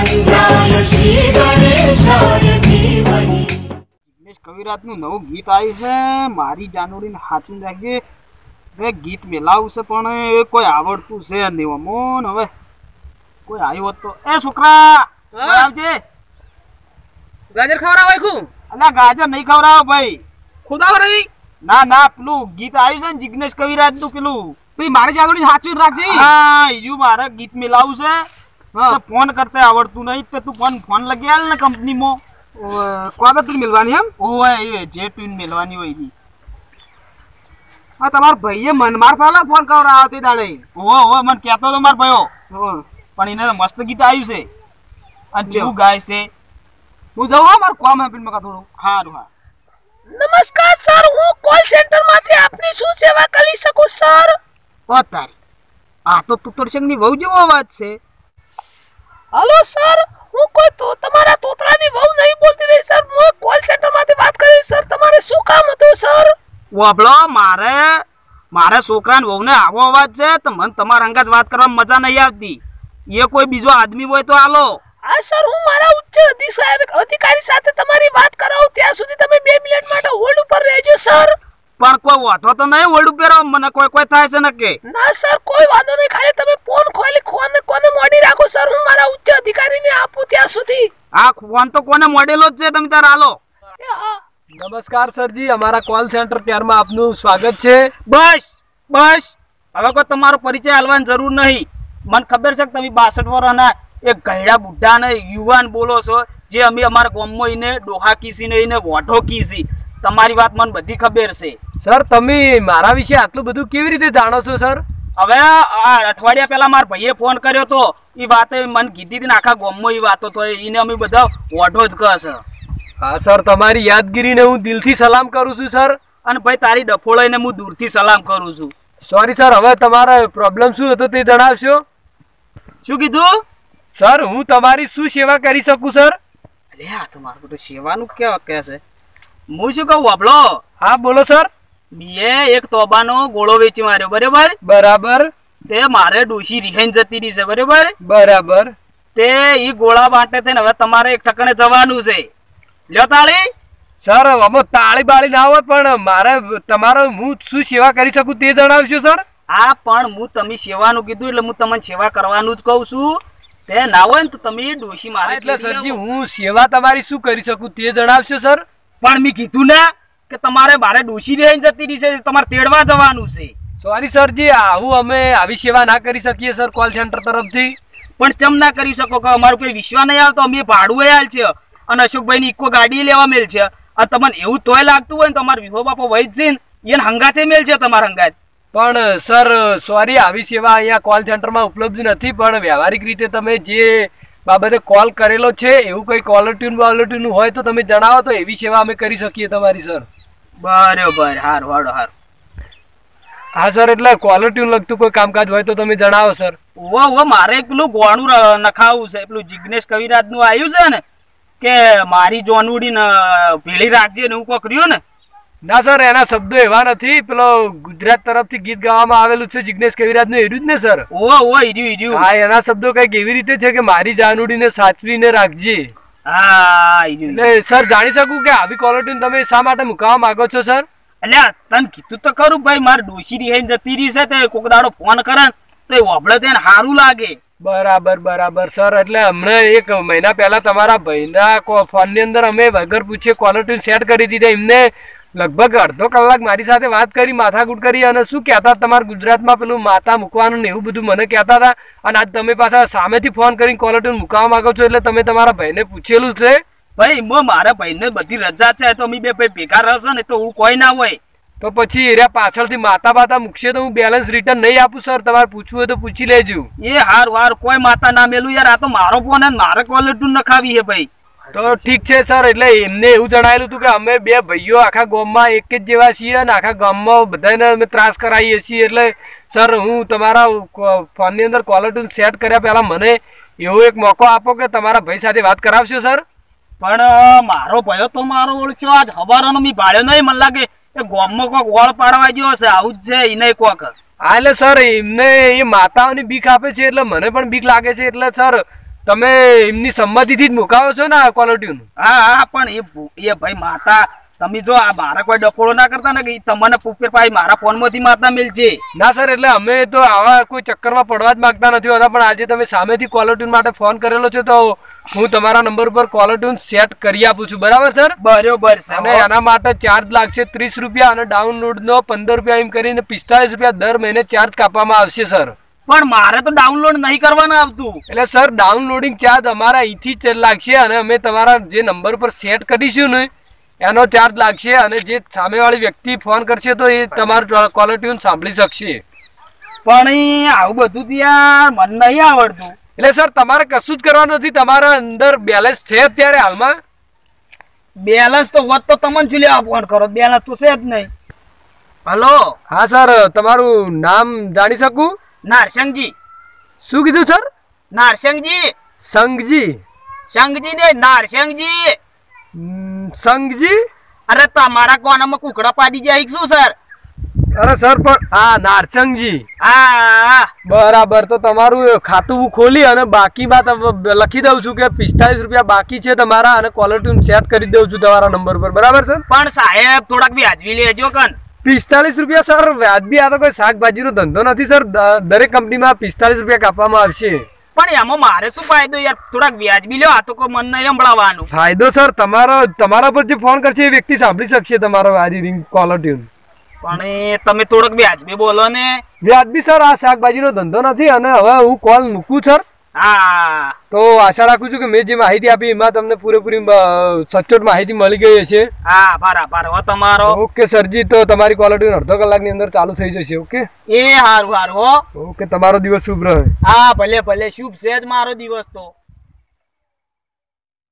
જિગ્નેશ કવિરાજનું નવું ગીત આવ્યું છે, મારી જાનુડીને હાથમાં રાખજે. હવે ગીત મેલાવું છે પણ એ કોઈ આવડતું છે નહીં. અમોન હવે કોઈ આવ્યો હોત તો. એ છોકરા આવજે. ગાજર ખવડાવ આખું? અલ્યા ગાજર નહીં ખવડાવો ભાઈ. ખુદા રહી. ના ના, પેલું ગીત આવ્યું છે ને જિગ્નેશ કવિરાજનું પેલું. ભાઈ મારી જાનુડી હાચવી રાખજે. હા, ઈયું મારે ગીત મેલાવું છે. ફોન કરતે આવડતું નહીં તો તું ફોન લગી આલ ને કંપનીમાં. કોગા તું મિલવાની એમ? ઓય એ જે પિન મેલવાની હોય ઈ. હા, તમાર ભાઈએ મનમાર ફાલા ફોન કરાવ્યો તે દાડે. ઓય મને કહેતો તો માર ભાઈઓ. પણ એને મસ્ત ગીત આવ્યું છે. અને જેવું ગાય છે. હું જાઉં હા, મારું કામ હે પિનમાં થોડું. હારું હા. નમસ્કાર સર, હું કોલ સેન્ટર માંથી આપની શું સેવા કરી શકું સર? ઓ તારી, આ તો તુતરસિંહની વહુ જેવો અવાજ છે. હલો સર, હું કોઈ તો તમારા તોતરાની વહુ નહીં બોલતી રહી સર. હું કોલ સેન્ટર માંથી વાત કરી સર. તમારે શું કામ હતું સર? વાબળો, મારે છોકરાને વહુને આવો અવાજ છે તો મને તમારા અંગાત વાત કરવામાં મજા નહીં આવતી. એ કોઈ બીજો આદમી હોય તો હાલો. હા સર, હું મારા ઉચ્ચ અધિકારી સાથે તમારી વાત કરાવું ત્યાં સુધી તમે 2 મિનિટ માટે હોલ્ડ ઉપર રહેજો સર. પણ કોઈ વાતો તો નહીં હોલ્ડ ઉપર મને કોઈ થાય છે ને કે? ના સર, કોઈ વાંધો નહીં. ખાલી તમે ફોન ખોલી કોને મોડી રાખો સર. હું મારા ઉચ્ચ અધિકારીને આપું ત્યાં સુધી. આ ફોન તો કોને મોડેલો જ છે, તમે તાર હાલો. નમસ્કાર સરજી, અમારા કોલ સેન્ટર કેરમાં આપનું સ્વાગત છે. બસ હવે કોઈ તમારો પરિચય આલવાની જરૂર નહીં. મને ખબર છે કે તમે 62 વર્ષના એક ગયડા બુઢા ને યુવાન બોલો છો, જે અમે અમારા ગામમાં એને ડોહા કીસી ને એને વોઢો કીસી. તમારી વાત મને બધી ખબર છે. સર, તમે મારા વિશે આટલું બધું કેવી રીતે જાણો છો સર? હવે આ અઠવાડિયા પહેલા મારા ભાઈએ ફોન કર્યો તો, એ વાતે મને કીધી હતી ને આખા ગામમાં એ વાતો તો એને અમે બધા વોઢો જ કહે છે. હા સર, તમારી યાદગીરીને હું દિલથી સલામ કરું છું સર. અને ભાઈ તારી ડફોળાઈને હું દૂરથી સલામ કરું છું. સોરી સર, હવે તમારો પ્રોબ્લેમ શું હતો તે જણાવશો? શું કીધું સર? હું તમારી શું સેવા કરી શકું સર? અરે આ તો મારું બધું સેવાનું કેવા કે છે. હું શું કહું વાપલો? હા બોલો સર. બીએ એક તોબાનો ગોળો વેચી માર્યો, બરાબર? બરાબર. તે મારે ડોશી રિહાઈને જતી રહી છે, બરાબર? બરાબર. તે ઈ ગોળા માટે થઈને હવે તમારે એક ઠકણે જવાનું છે. લ્યો તાળી. સર, આમાં તાળી બાળી ના હોય, પણ મારે તમારો હું શું સેવા કરી શકું તે જણાવશો સર? હા, પણ હું તમે સેવાનું કીધું એટલે હું તમને સેવા કરવાનું જ કહું છું. તે ના હોય ને તો તમે ડોશી મારે. એટલે સરજી, હું સેવા તમારી શું કરી શકું તે જણાવશો સર? પણ મેં કીધું ને કે તમારે મારે ડોશી રહીને જતી રહી છે, તમારે તેડવા જવાનું છે. સોરી સરજી, આવું અમે આવી સેવા ના કરી શકીએ સર કોલ સેન્ટર તરફથી. પણ ચમ ના કરી શકો કે અમારું કોઈ વિશ્વાસ નહીં આવતો. અમે ભાડું હાલ છે અને અશોકભાઈ ની ઇકો ગાડી લેવા મેલ છે. અને તમને એવું તોય લાગતું હોય ને તો અમારા વિભો બાપો વહી જ એને હંગાતે મેલ છે તમારા હંગાત. પણ સર સોરી, આવી સેવા અહીંયા કોલ સેન્ટરમાં ઉપલબ્ધ નથી. પણ વ્યવહારિક રીતે તમે જે બાબતે કોલ કરેલો છે એવું કોઈ કોલર ટ્યુન હોય તો તમે જણાવો, તો એવી સેવા અમે કરી શકીએ તમારી સર. બરાબર, હારું હાડો હારું. હા સર, એટલે કોલર ટ્યુન લગતું કોઈ કામકાજ હોય તો તમે જણાવો સર. ઓ મારે પેલું ગોણું નખાવું છે. પેલું જિગ્નેશ કવિરાજ નું આવ્યું છે ને કે મારી જોનુડી ને ભેળી રાખજે ને એવું કોક રહ્યું ને. ના સર, એના શબ્દો એવા નથી. પેલો ગુજરાત તરફથી ગીત ગાવામાં આવેલું છે જિગ્નેશ કવિરાજ નું, એર્યું જ ને સર? ઈર્યું. હા, એના શબ્દો કઈક એવી રીતે છે કે મારી જાનુડીને સાચવીને રાખજે. હા, એટલે સર જાણી શકું કે આવી કોલર ટ્યુન તમે શા માટે મુકાવા માંગો છો સર? એટલે તને કીધું તો ખરું ભાઈ, મારે ડોશી રહીને જતી રહી છે. તે કોક દાડો ફોન કરે તો એ વાપડે તેને સારું લાગે. બરાબર સર, એટલે હમણાં 1 મહિના પહેલા તમારા ભાઈના ફોન ની અંદર અમે વગર પૂછે કોલર ટ્યુન સેટ કરી દીધા. એમને લગભગ અડધો કલાક મારી સાથે વાત કરી, માથાકૂટ કરી, અને શું કહેતા તમારા ગુજરાતમાં પેલું માતા મૂકવાનું ને એવું બધું મને કહેતા હતા. અને આજ તમે પાછા સામેથી ફોન કરીને કોલર ટ્યુન મૂકવા માંગો છો, એટલે તમે તમારા ભાઈને પૂછેલું છે? ભાઈ મારા ભાઈને બધી રજા છે તો અમે બે ભાઈ ભેગા રહેશે ને તો હું કોઈ ના હોય. તો પછી એરિયા પાછળથી માતા મૂકશે તો હું બેલેન્સ રિટર્ન નહીં આપું સર. તમારે પૂછવું હોય તો પૂછી લેજો. એ હાર કોઈ માતા ના મેલું યાર. આ તો મારો ફોન હે, મારે કોલર ટ્યુન નખાવી છે ભાઈ. તો ઠીક છે સર, એટલે એમને એવું જણાવેલું હતું કે અમે 2 ભાઈઓ આખા ગામમાં એક જ જેવા છીએ અને આખા ગામમાં બધાને અમે ત્રાસ કરાવીએ છીએ. એટલે સર, હું તમારા ફોનની અંદર કોલર ટ્યુન સેટ કર્યા પહેલા મને એવો એક મોકો આપો કે તમારા ભાઈ સાથે વાત કરાવશો સર? પણ મારો ભાઈઓ તો મારો ઓળખ્યો આજ હવારનો મી ભાડ્યો નહીં. મને લાગે એ ગામમાં કોક વળ પાડવા ગયો હશે, આવું જ છે એને કોક. હા, એટલે સર એમને એ માતાઓની બીક આપે છે એટલે મને પણ બીક લાગે છે. એટલે સર તમે એમની સંમતિથી જ મુકાવો છો ને આ કોલર ટ્યુન? હા હા, પણ એ ભાઈ માતા તમે જો આ બારા કોઈ ડકોળો ના કરતા ને કે ઈ તમને પુપેર પાઈ મારા ફોન માંથી માતા મિલશે. ના સર, એટલે અમે તો આવા કોઈ ચક્કરમાં પડવા જ માંગતા નથી હોતા, પણ આજે તમે સામેથી કોલર ટ્યુન માટે ફોન કરેલો છે તો હું તમારા નંબર પર કોલર ટ્યુન સેટ કરી આપું છું, બરાબર સર? બરોબર છે. અને એના માટે ચાર્જ લાગશે 30 રૂપિયા અને ડાઉનલોડ નો 15 રૂપિયા, એમ કરીને 45 રૂપિયા દર મહિને ચાર્જ કાપવામાં આવશે સર. પણ મારે તો ડાઉનલોડ નહીં કરવાનું આવતું. એટલે સર ડાઉનલોડિંગ ચાર્જ અમારા અહીંથી જ લાગશે અને અમે તમારા જે નંબર પર સેટ કરીશું ને એનો ચાર્જ લાગશે, અને જે સામેવાળી વ્યક્તિ ફોન કરશે તો એ તમારું કોલર ટ્યુન સાંભળી શકશે. પણ આવું બધું ત્યાં મને નહીં આવડતું. એટલે સર તમારે કશું જ કરવાનું નથી, તમારા અંદર બેલેન્સ છે અત્યારે હાલમાં? બેલેન્સ તો હોત તો તમને શું લેવા ફોન કરો, બેલેન્સ તો છે જ નહીં. હલો. હા સર, તમારું નામ જાણી શકું? નારસંગજી. શું કીધું સર? નારસંગજી. સંઘજી? સંઘજી ને નારસંગજી. સંઘજી? અરે તમારા કોનામાં કુકડા પાડી જાય શું સર? અરે સર પણ હા, નારસંગજી. હા બરાબર, તો તમારું ખાતું હું ખોલી અને બાકી બાત લખી દઉં છું કે 45 રૂપિયા બાકી છે તમારા, અને કોલર ટ્યુન સેટ કરી દઉં છું તમારા નંબર પર, બરાબર સર? પણ સાહેબ થોડાક વ્યાજબી લેજો કન. 45 રૂપિયા સર વ્યાજબી? આ તો કોઈ શાકભાજીનો ધંધો નથી સર, દરેક કંપનીમાં 45 રૂપિયા કાપવામાં આવશે. પણ એમાં મારે શું ફાયદો યાર, થોડાક વ્યાજબી લ્યો. આ તો કોઈ મન નહીં સંભળાવવાનું. ફાયદો સર તમારા પર જે ફોન કરશે એ વ્યક્તિ સાંભળી શકશે તમારો આ રિંગ કોલર ટ્યુન. પણ તમે થોડોક વ્યાજબી બોલો ને. વ્યાજબી સર, આ શાકભાજીનો ધંધો નથી. અને હવે હું કોલ મૂકું સર. હા, તો આશા રાખું છું કે મેં જે માહિતી આપી એમાં તમને પૂરેપૂરી સચોટ માહિતી મળી ગઈ હશે. હા બરાબર. હો તમારો ઓકે સરજી, તો તમારી કોલર ટ્યુન અડધો કલાકની અંદર ચાલુ થઈ જશે. ઓકે એ હારું હારું. હો ઓકે, તમારો દિવસ શુભ રહે. હા ભલે ભલે, શુભ છે જ મારો દિવસ તો.